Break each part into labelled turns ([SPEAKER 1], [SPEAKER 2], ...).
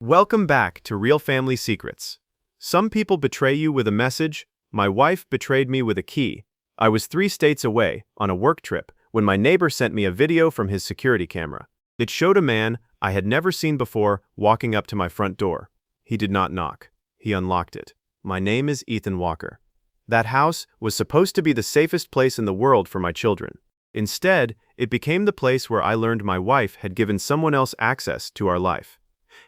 [SPEAKER 1] Welcome back to Real Family Secrets. Some people betray you with a message. My wife betrayed me with a key. I was 3 states away, on a work trip, when my neighbor sent me a video from his security camera. It showed a man I had never seen before walking up to my front door. He did not knock. He unlocked it. My name is Ethan Walker. That house was supposed to be the safest place in the world for my children. Instead, it became the place where I learned my wife had given someone else access to our life.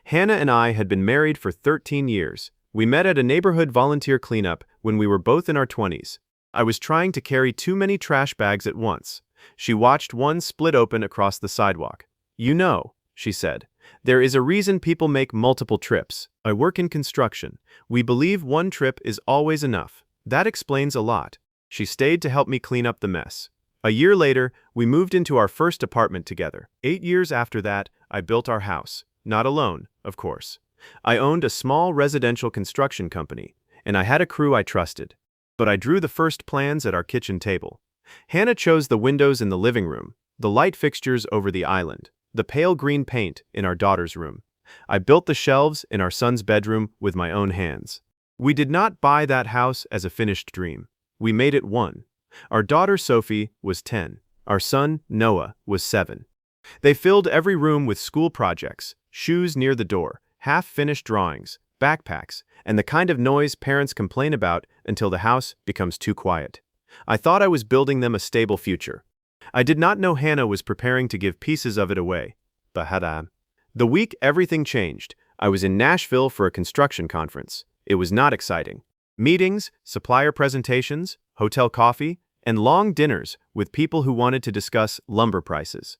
[SPEAKER 1] Hannah and I had been married for 13 years. We met at a neighborhood volunteer cleanup when we were both in our 20s. I was trying to carry too many trash bags at once. She watched one split open across the sidewalk. "You know," she said, "there is a reason people make multiple trips. I work in construction. We believe one trip is always enough. That explains a lot." She stayed to help me clean up the mess. A year later, we moved into our first apartment together. 8 years after that, I built our house. Not alone, of course. I owned a small residential construction company, and I had a crew I trusted. But I drew the first plans at our kitchen table. Hannah chose the windows in the living room, the light fixtures over the island, the pale green paint in our daughter's room. I built the shelves in our son's bedroom with my own hands. We did not buy that house as a finished dream. We made it one. Our daughter Sophie was 10. Our son Noah was 7. They filled every room with school projects, shoes near the door, half-finished drawings, backpacks, and the kind of noise parents complain about until the house becomes too quiet. I thought I was building them a stable future. I did not know Hannah was preparing to give pieces of it away. The week everything changed, I was in Nashville for a construction conference. It was not exciting. Meetings, supplier presentations, hotel coffee, and long dinners with people who wanted to discuss lumber prices.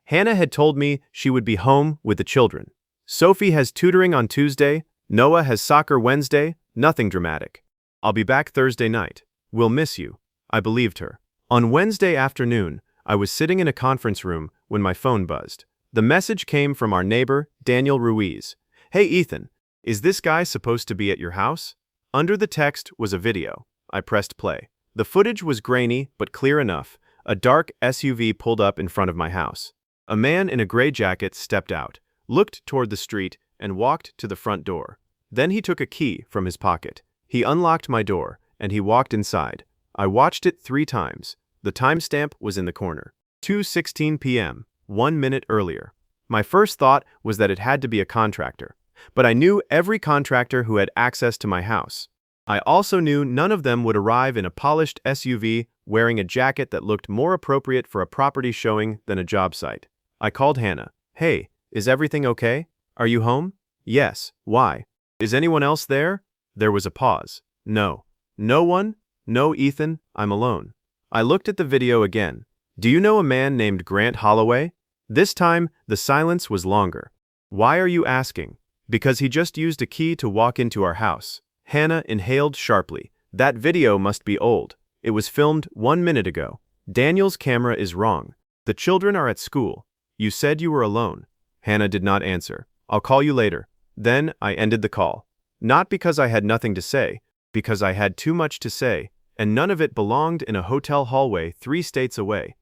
[SPEAKER 1] Hannah had told me she would be home with the children. Sophie has tutoring on Tuesday, Noah has soccer Wednesday, nothing dramatic. "I'll be back Thursday night. We'll miss you." I believed her. On Wednesday afternoon, I was sitting in a conference room when my phone buzzed. The message came from our neighbor, Daniel Ruiz. "Hey Ethan, is this guy supposed to be at your house?" Under the text was a video. I pressed play. The footage was grainy but clear enough. A dark SUV pulled up in front of my house. A man in a gray jacket stepped out, looked toward the street, and walked to the front door. Then he took a key from his pocket. He unlocked my door, and he walked inside. I watched it 3 times. The timestamp was in the corner. 2:16 p.m., 1 minute earlier. My first thought was that it had to be a contractor. But I knew every contractor who had access to my house. I also knew none of them would arrive in a polished SUV wearing a jacket that looked more appropriate for a property showing than a job site. I called Hannah. "Hey, is everything okay? Are you home?" "Yes. Why? Is anyone else there?" There was a pause. "No." "No one?" "No, Ethan, I'm alone." I looked at the video again. "Do you know a man named Grant Holloway?" This time, the silence was longer. "Why are you asking?" "Because he just used a key to walk into our house." Hannah inhaled sharply. "That video must be old. It was filmed 1 minute ago. Daniel's camera is wrong. The children are at school. You said you were alone." Hannah did not answer. "I'll call you later." Then I ended the call. Not because I had nothing to say, because I had too much to say, and none of it belonged in a hotel hallway 3 states away.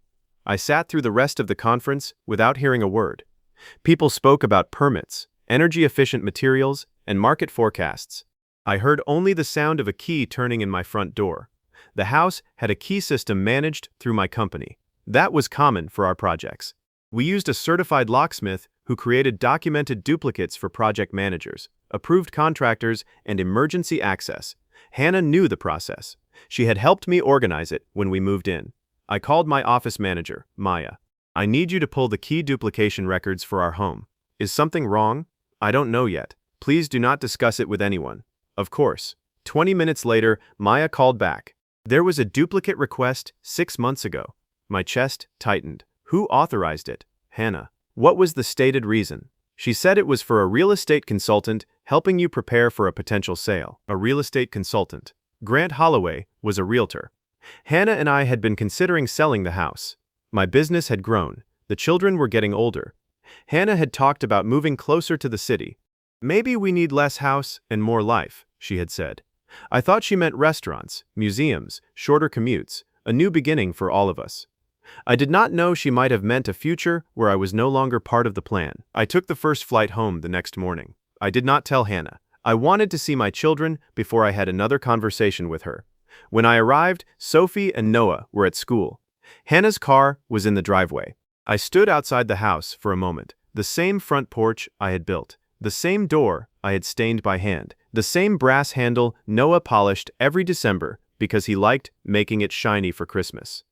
[SPEAKER 1] I sat through the rest of the conference without hearing a word. People spoke about permits, energy-efficient materials, and market forecasts. I heard only the sound of a key turning in my front door. The house had a key system managed through my company. That was common for our projects. We used a certified locksmith who created documented duplicates for project managers, approved contractors, and emergency access. Hannah knew the process. She had helped me organize it when we moved in. I called my office manager, Maya. "I need you to pull the key duplication records for our home. Is something wrong?" "I don't know yet. Please do not discuss it with anyone." Of course. 20 minutes later, Maya called back. "There was a duplicate request 6 months ago." My chest tightened. "Who authorized it?" "Hannah." "What was the stated reason?" "She said it was for a real estate consultant helping you prepare for a potential sale." A real estate consultant. Grant Holloway was a realtor. Hannah and I had been considering selling the house. My business had grown. The children were getting older. Hannah had talked about moving closer to the city. "Maybe we need less house and more life," she had said. I thought she meant restaurants, museums, shorter commutes, a new beginning for all of us. I did not know she might have meant a future where I was no longer part of the plan. I took the first flight home the next morning. I did not tell Hannah. I wanted to see my children before I had another conversation with her. When I arrived, Sophie and Noah were at school. Hannah's car was in the driveway. I stood outside the house for a moment. The same front porch I had built. The same door I had stained by hand. The same brass handle Noah polished every December because he liked making it shiny for Christmas.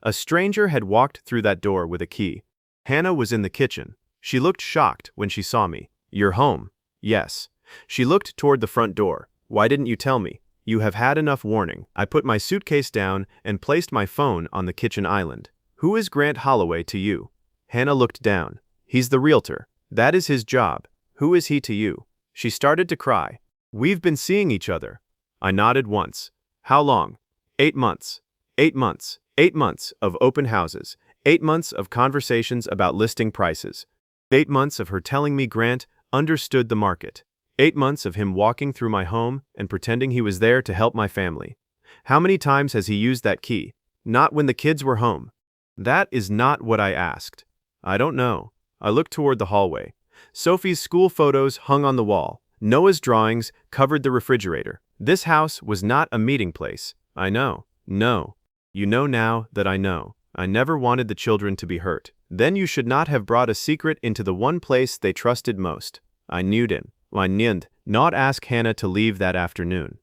[SPEAKER 1] A stranger had walked through that door with a key. Hannah was in the kitchen. She looked shocked when she saw me. "You're home." "Yes." She looked toward the front door. "Why didn't you tell me?" "You have had enough warning." I put my suitcase down and placed my phone on the kitchen island. "Who is Grant Holloway to you?" Hannah looked down. "He's the realtor. That is his job. Who is he to you?" She started to cry. "We've been seeing each other." I nodded once. "How long?" 8 months. 8 months. 8 months of open houses. 8 months of conversations about listing prices. 8 months of her telling me Grant understood the market. 8 months of him walking through my home and pretending he was there to help my family. How many times has he used that key? Not when the kids were home. That is not what I asked. I don't know. I looked toward the hallway. Sophie's school photos hung on the wall. Noah's drawings covered the refrigerator. This house was not a meeting place. I know. No. You know now that I know. I never wanted the children to be hurt. Then you should not have brought a secret into the one place they trusted most. I knew him. I did not ask Hannah to leave that afternoon.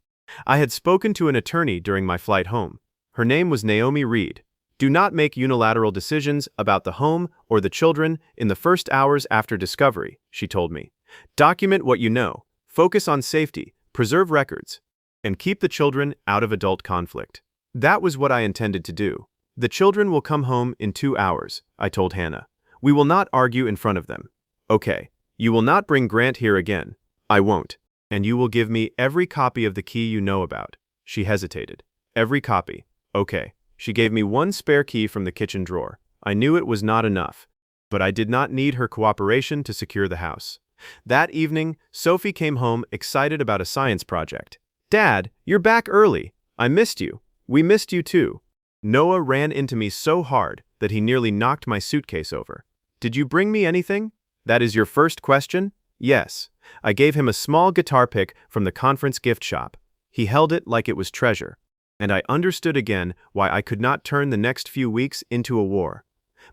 [SPEAKER 1] I had spoken to an attorney during my flight home. Her name was Naomi Reed. Do not make unilateral decisions about the home or the children in the first hours after discovery, she told me. Document what you know, focus on safety, preserve records, and keep the children out of adult conflict. That was what I intended to do. The children will come home in 2 hours, I told Hannah. We will not argue in front of them. Okay. You will not bring Grant here again. I won't. And you will give me every copy of the key you know about. She hesitated. Every copy. Okay. She gave me one spare key from the kitchen drawer. I knew it was not enough, but I did not need her cooperation to secure the house. That evening, Sophie came home excited about a science project. Dad, you're back early. I missed you. We missed you too. Noah ran into me so hard that he nearly knocked my suitcase over. Did you bring me anything? That is your first question? Yes. I gave him a small guitar pick from the conference gift shop. He held it like it was treasure. And I understood again why I could not turn the next few weeks into a war.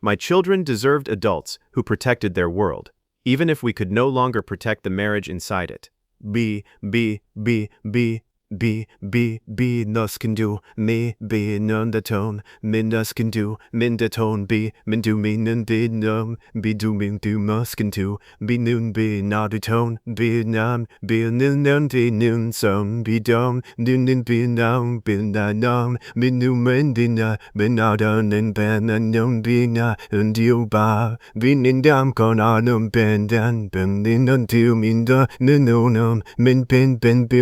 [SPEAKER 1] My children deserved adults who protected their world, even if we could no longer protect the marriage inside it. Nos can do, me, be, none the tone, min us can do, min the tone, be, min do, min and be, be do, min do, mus can do, be noon, be, not the tone, be, nam, be, nun, be, noon, some, be, dom, noon, be, nam, be, nam, be, new, men, be, na, be, not on, and ben, and known, be, na, and you, ba, be, nin, dam, con, on, ben, dan, ben, in, until, min, da, nun, min, ben, ben,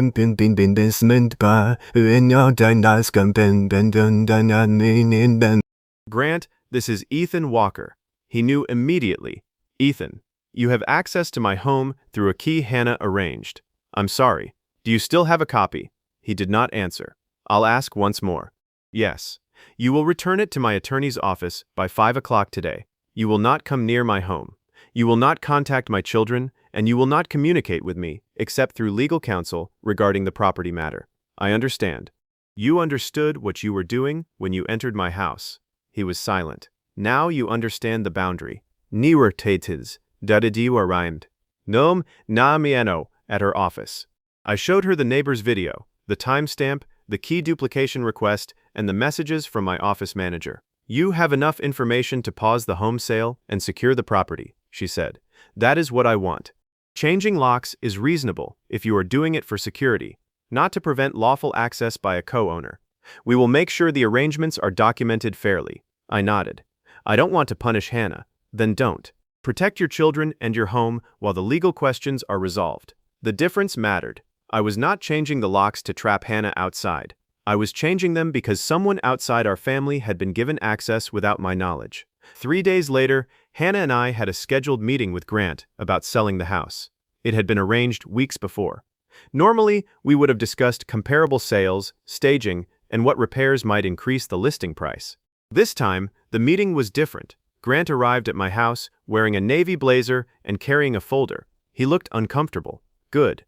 [SPEAKER 1] Grant, this is Ethan Walker. He knew immediately. Ethan, you have access to my home through a key Hannah arranged. I'm sorry. Do you still have a copy? He did not answer. I'll ask once more. Yes. You will return it to my attorney's office by 5 o'clock today. You will not come near my home. You will not contact my children, and you will not communicate with me except through legal counsel regarding the property matter. I understand. You understood what you were doing when you entered my house. He was silent. Now you understand the boundary. Niwer tatis, dadadiwa rhymed. Nom na miano at her office. I showed her the neighbor's video, the timestamp, the key duplication request, and the messages from my office manager. You have enough information to pause the home sale and secure the property, she said. That is what I want. Changing locks is reasonable if you are doing it for security, not to prevent lawful access by a co-owner. We will make sure the arrangements are documented fairly. I nodded. I don't want to punish Hannah. Then don't. Protect your children and your home while the legal questions are resolved. The difference mattered. I was not changing the locks to trap Hannah outside. I was changing them because someone outside our family had been given access without my knowledge. 3 days later, Hannah and I had a scheduled meeting with Grant about selling the house. It had been arranged weeks before. Normally, we would have discussed comparable sales, staging, and what repairs might increase the listing price. This time, the meeting was different. Grant arrived at my house wearing a navy blazer and carrying a folder. He looked uncomfortable. Good.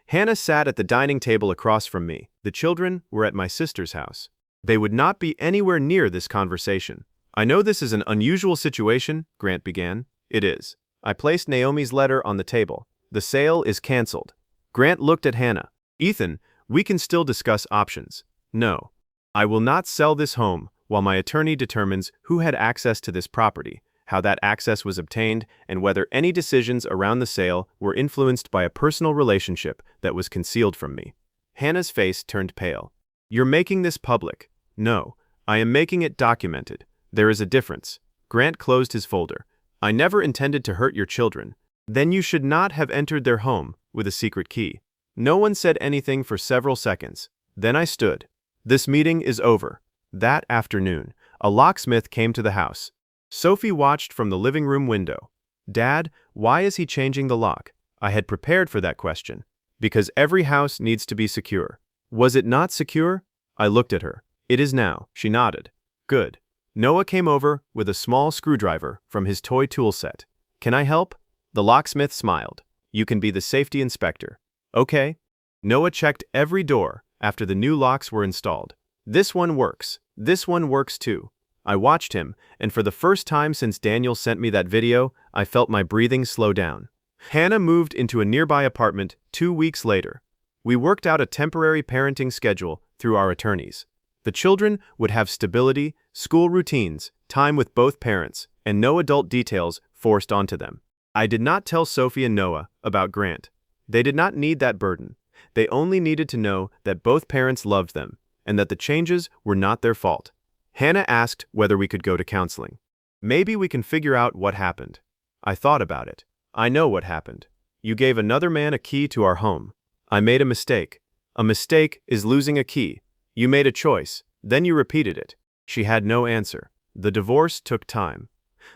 [SPEAKER 1] Hannah sat at the dining table across from me. The children were at my sister's house. They would not be anywhere near this conversation. I know this is an unusual situation, Grant began. It is. I placed Naomi's letter on the table. The sale is canceled. Grant looked at Hannah. Ethan, we can still discuss options. No. I will not sell this home while my attorney determines who had access to this property, how that access was obtained, and whether any decisions around the sale were influenced by a personal relationship that was concealed from me. Hannah's face turned pale. You're making this public. No, I am making it documented. There is a difference. Grant closed his folder. I never intended to hurt your children. Then you should not have entered their home with a secret key. No one said anything for several seconds. Then I stood. This meeting is over. That afternoon, a locksmith came to the house. Sophie watched from the living room window. Dad, why is he changing the lock? I had prepared for that question. Because every house needs to be secure. Was it not secure? I looked at her. It is now. She nodded. Good. Noah came over with a small screwdriver from his toy tool set. Can I help? The locksmith smiled. You can be the safety inspector. Okay. Noah checked every door after the new locks were installed. This one works. This one works too. I watched him, and for the first time since Daniel sent me that video, I felt my breathing slow down. Hannah moved into a nearby apartment 2 weeks later. We worked out a temporary parenting schedule through our attorneys. The children would have stability, school routines, time with both parents, and no adult details forced onto them. I did not tell Sophie and Noah about Grant. They did not need that burden. They only needed to know that both parents loved them, and that the changes were not their fault. Hannah asked whether we could go to counseling. Maybe we can figure out what happened. I thought about it. I know what happened. You gave another man a key to our home. I made a mistake. A mistake is losing a key. You made a choice, then you repeated it. She had no answer. The divorce took time.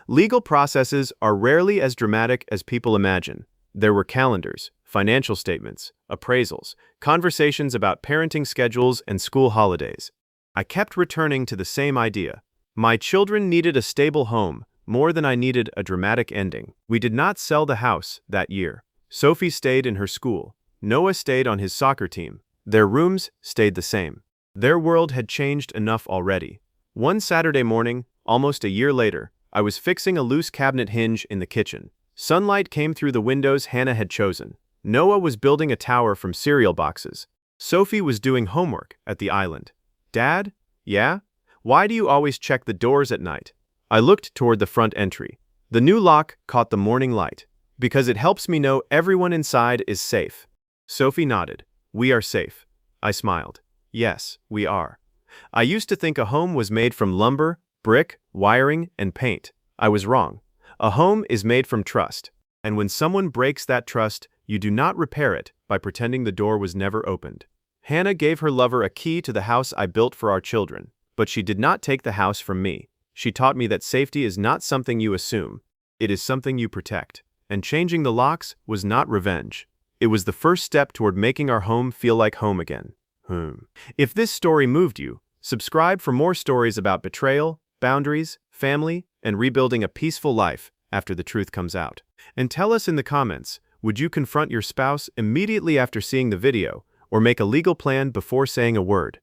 [SPEAKER 1] Legal processes are rarely as dramatic as people imagine. There were calendars, financial statements, appraisals, conversations about parenting schedules and school holidays. I kept returning to the same idea. My children needed a stable home more than I needed a dramatic ending. We did not sell the house that year. Sophie stayed in her school. Noah stayed on his soccer team. Their rooms stayed the same. Their world had changed enough already. One Saturday morning, almost a year later, I was fixing a loose cabinet hinge in the kitchen. Sunlight came through the windows Hannah had chosen. Noah was building a tower from cereal boxes. Sophie was doing homework at the island. Dad? Yeah? Why do you always check the doors at night? I looked toward the front entry. The new lock caught the morning light. Because it helps me know everyone inside is safe. Sophie nodded. We are safe. I smiled. Yes, we are. I used to think a home was made from lumber, brick, wiring, and paint. I was wrong. A home is made from trust. And when someone breaks that trust, you do not repair it by pretending the door was never opened. Hannah gave her lover a key to the house I built for our children, but she did not take the house from me. She taught me that safety is not something you assume. It is something you protect. And changing the locks was not revenge. It was the first step toward making our home feel like home again. If this story moved you, subscribe for more stories about betrayal, boundaries, family, and rebuilding a peaceful life after the truth comes out. And tell us in the comments, would you confront your spouse immediately after seeing the video, or make a legal plan before saying a word?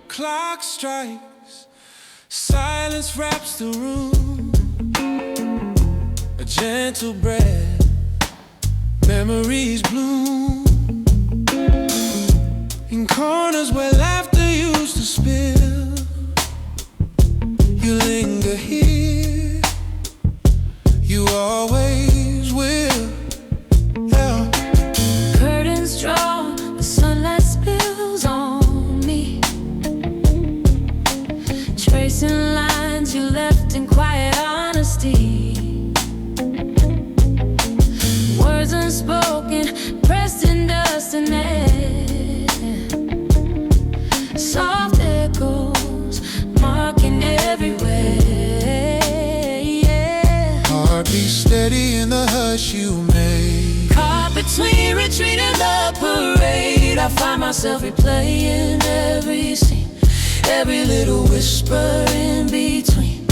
[SPEAKER 2] Clock strikes, silence wraps the room. A gentle breath, memories bloom. In corners where laughter used to spill, you linger here, you always will. Yeah.
[SPEAKER 3] Curtains drawn, the sunlight spills on me, tracing lines you left in quiet honesty. Words unspoken, pressed in dust and air. Soft echoes marking everywhere.
[SPEAKER 2] be steady in the hush you made.
[SPEAKER 3] Caught between retreat and the parade, I find myself replaying every scene, every little whisper in between.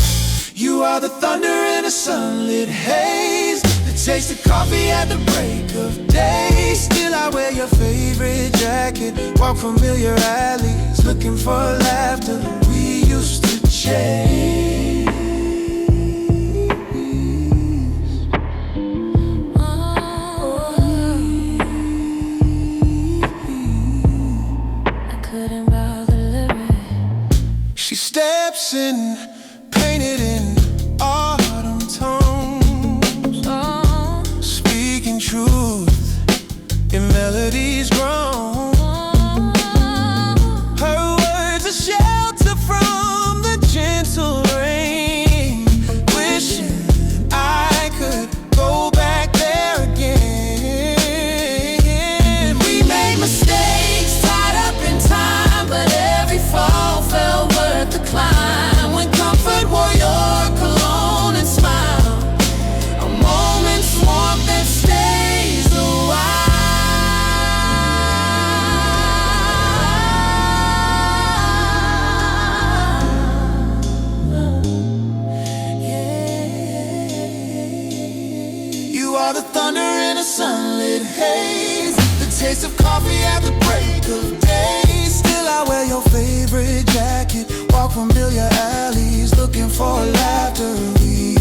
[SPEAKER 2] You are the thunder in a sunlit haze, the taste of coffee at the break of day. Still I wear your favorite jacket, walk familiar alleys, looking for laughter we used to chase.
[SPEAKER 3] I couldn't bother living.
[SPEAKER 2] She steps in, painted in autumn tones, speaking truth in melodies grown. Her words a shelter from the gentle rain. Wishing I could go back there again.
[SPEAKER 3] We made mistakes, tied up in time, but every fall felt worth the climb. When comfort wore your cologne and smile, a moment's warmth that stays a while.
[SPEAKER 2] You are the thunder in a sunlit haze, the taste of coffee at the break of day. Still I wear your favorite jacket, walk familiar alleys, looking for laughter we